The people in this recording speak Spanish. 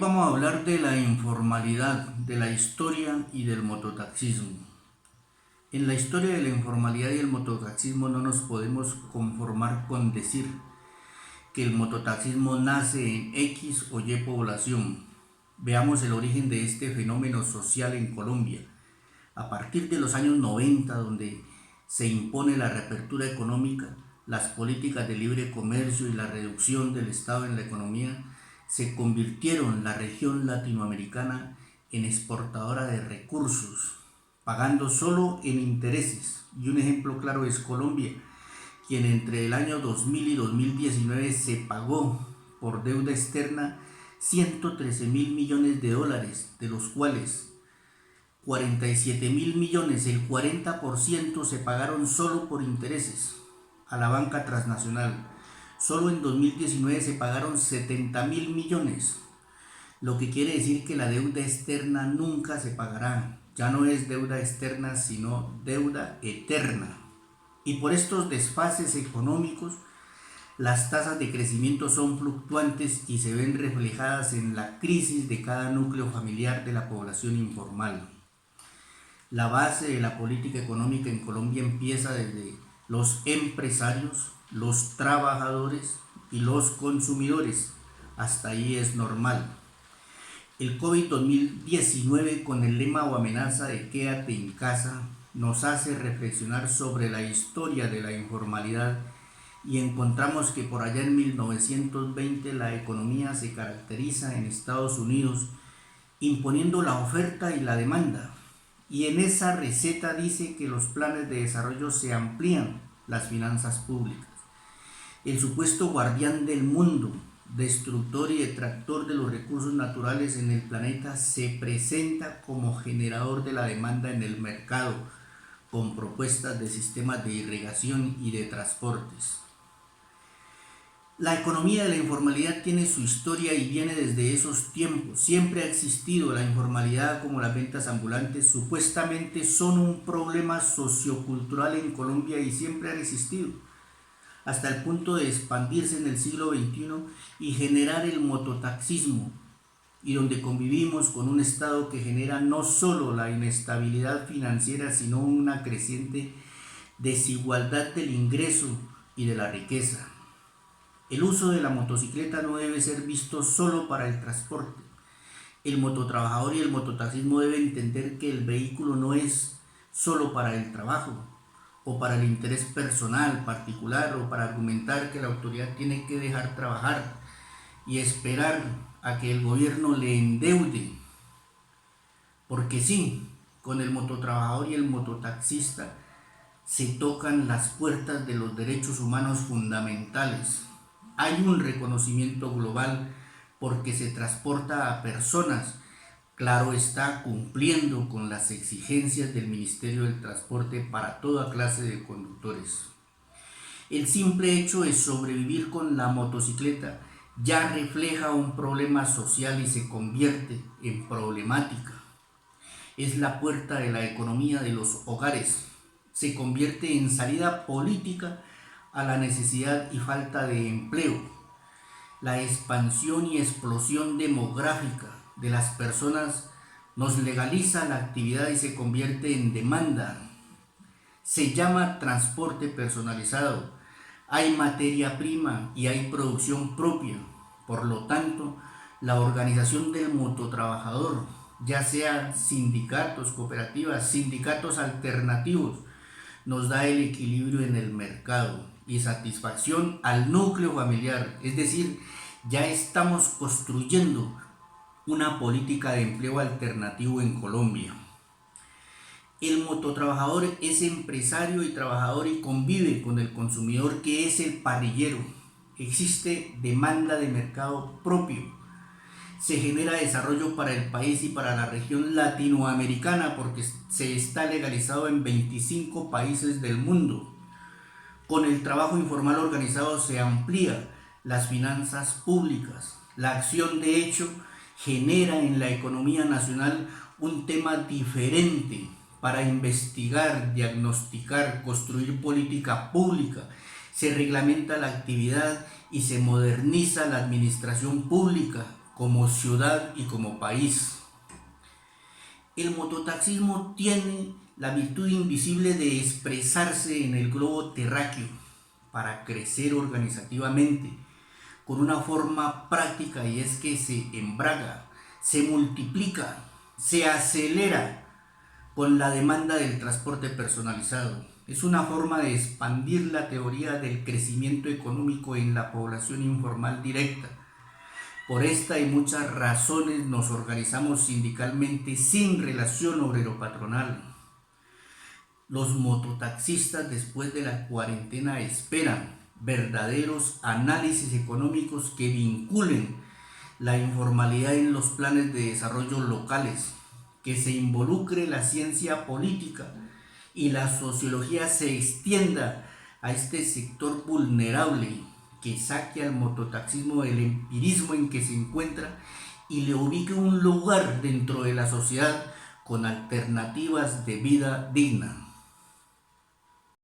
vamos a hablar de la informalidad, de la historia y del mototaxismo. En la historia de la informalidad y el mototaxismo no nos podemos conformar con decir que el mototaxismo nace en X o Y población. Veamos el origen de este fenómeno social en Colombia. A partir de los años 90, donde se impone la reapertura económica, las políticas de libre comercio y la reducción del Estado en la economía, se convirtieron la región latinoamericana en exportadora de recursos, pagando solo en intereses. Y un ejemplo claro es Colombia, quien entre el año 2000 y 2019 se pagó por deuda externa 113.000 millones de dólares, de los cuales 47.000 millones, el 40% se pagaron solo por intereses a la banca transnacional. Solo en 2019 se pagaron 70.000 millones, lo que quiere decir que la deuda externa nunca se pagará. Ya no es deuda externa, sino deuda eterna. Y por estos desfases económicos, las tasas de crecimiento son fluctuantes y se ven reflejadas en la crisis de cada núcleo familiar de la población informal. La base de la política económica en Colombia empieza desde los empresarios, los trabajadores y los consumidores. Hasta ahí es normal. El COVID-2019, con el lema o amenaza de quédate en casa, nos hace reflexionar sobre la historia de la informalidad y encontramos que por allá en 1920 la economía se caracteriza en Estados Unidos imponiendo la oferta y la demanda. Y en esa receta dice que los planes de desarrollo se amplían las finanzas públicas. El supuesto guardián del mundo, destructor y detractor de los recursos naturales en el planeta, se presenta como generador de la demanda en el mercado, con propuestas de sistemas de irrigación y de transportes. La economía de la informalidad tiene su historia y viene desde esos tiempos. Siempre ha existido la informalidad, como las ventas ambulantes. Supuestamente son un problema sociocultural en Colombia y siempre han existido, hasta el punto de expandirse en el siglo XXI y generar el mototaxismo, y donde convivimos con un Estado que genera no solo la inestabilidad financiera, sino una creciente desigualdad del ingreso y de la riqueza. El uso de la motocicleta no debe ser visto solo para el transporte. El mototrabajador y el mototaxismo deben entender que el vehículo no es solo para el trabajo o para el interés personal, particular, o para argumentar que la autoridad tiene que dejar trabajar y esperar a que el gobierno le endeude. Porque sí, con el mototrabajador y el mototaxista se tocan las puertas de los derechos humanos fundamentales. Hay un reconocimiento global porque se transporta a personas, claro está, cumpliendo con las exigencias del Ministerio del Transporte para toda clase de conductores. El simple hecho de sobrevivir con la motocicleta ya refleja un problema social y se convierte en problemática. Es la puerta de la economía de los hogares. Se convierte en salida política a la necesidad y falta de empleo. La expansión y explosión demográfica de las personas nos legaliza la actividad y se convierte en demanda. Se llama transporte personalizado. Hay materia prima y hay producción propia. Por lo tanto, la organización del mototrabajador, ya sea sindicatos, cooperativas, sindicatos alternativos, nos da el equilibrio en el mercado y satisfacción al núcleo familiar. Es decir, ya estamos construyendo una política de empleo alternativo en Colombia. El mototrabajador es empresario y trabajador y convive con el consumidor, que es el parrillero. Existe demanda de mercado propio. Se genera desarrollo para el país y para la región latinoamericana porque se está legalizado en 25 países del mundo. Con el trabajo informal organizado se amplía las finanzas públicas. La acción de hecho genera en la economía nacional un tema diferente para investigar, diagnosticar, construir política pública. Se reglamenta la actividad y se moderniza la administración pública como ciudad y como país. El mototaxismo tiene la virtud invisible de expresarse en el globo terráqueo para crecer organizativamente con una forma práctica, y es que se embraga, se multiplica, se acelera con la demanda del transporte personalizado. Es una forma de expandir la teoría del crecimiento económico en la población informal directa. Por esta y muchas razones nos organizamos sindicalmente sin relación obrero-patronal. Los mototaxistas después de la cuarentena esperan verdaderos análisis económicos que vinculen la informalidad en los planes de desarrollo locales, que se involucre la ciencia política y la sociología se extienda a este sector vulnerable, que saque al mototaxismo del empirismo en que se encuentra y le ubique un lugar dentro de la sociedad con alternativas de vida digna.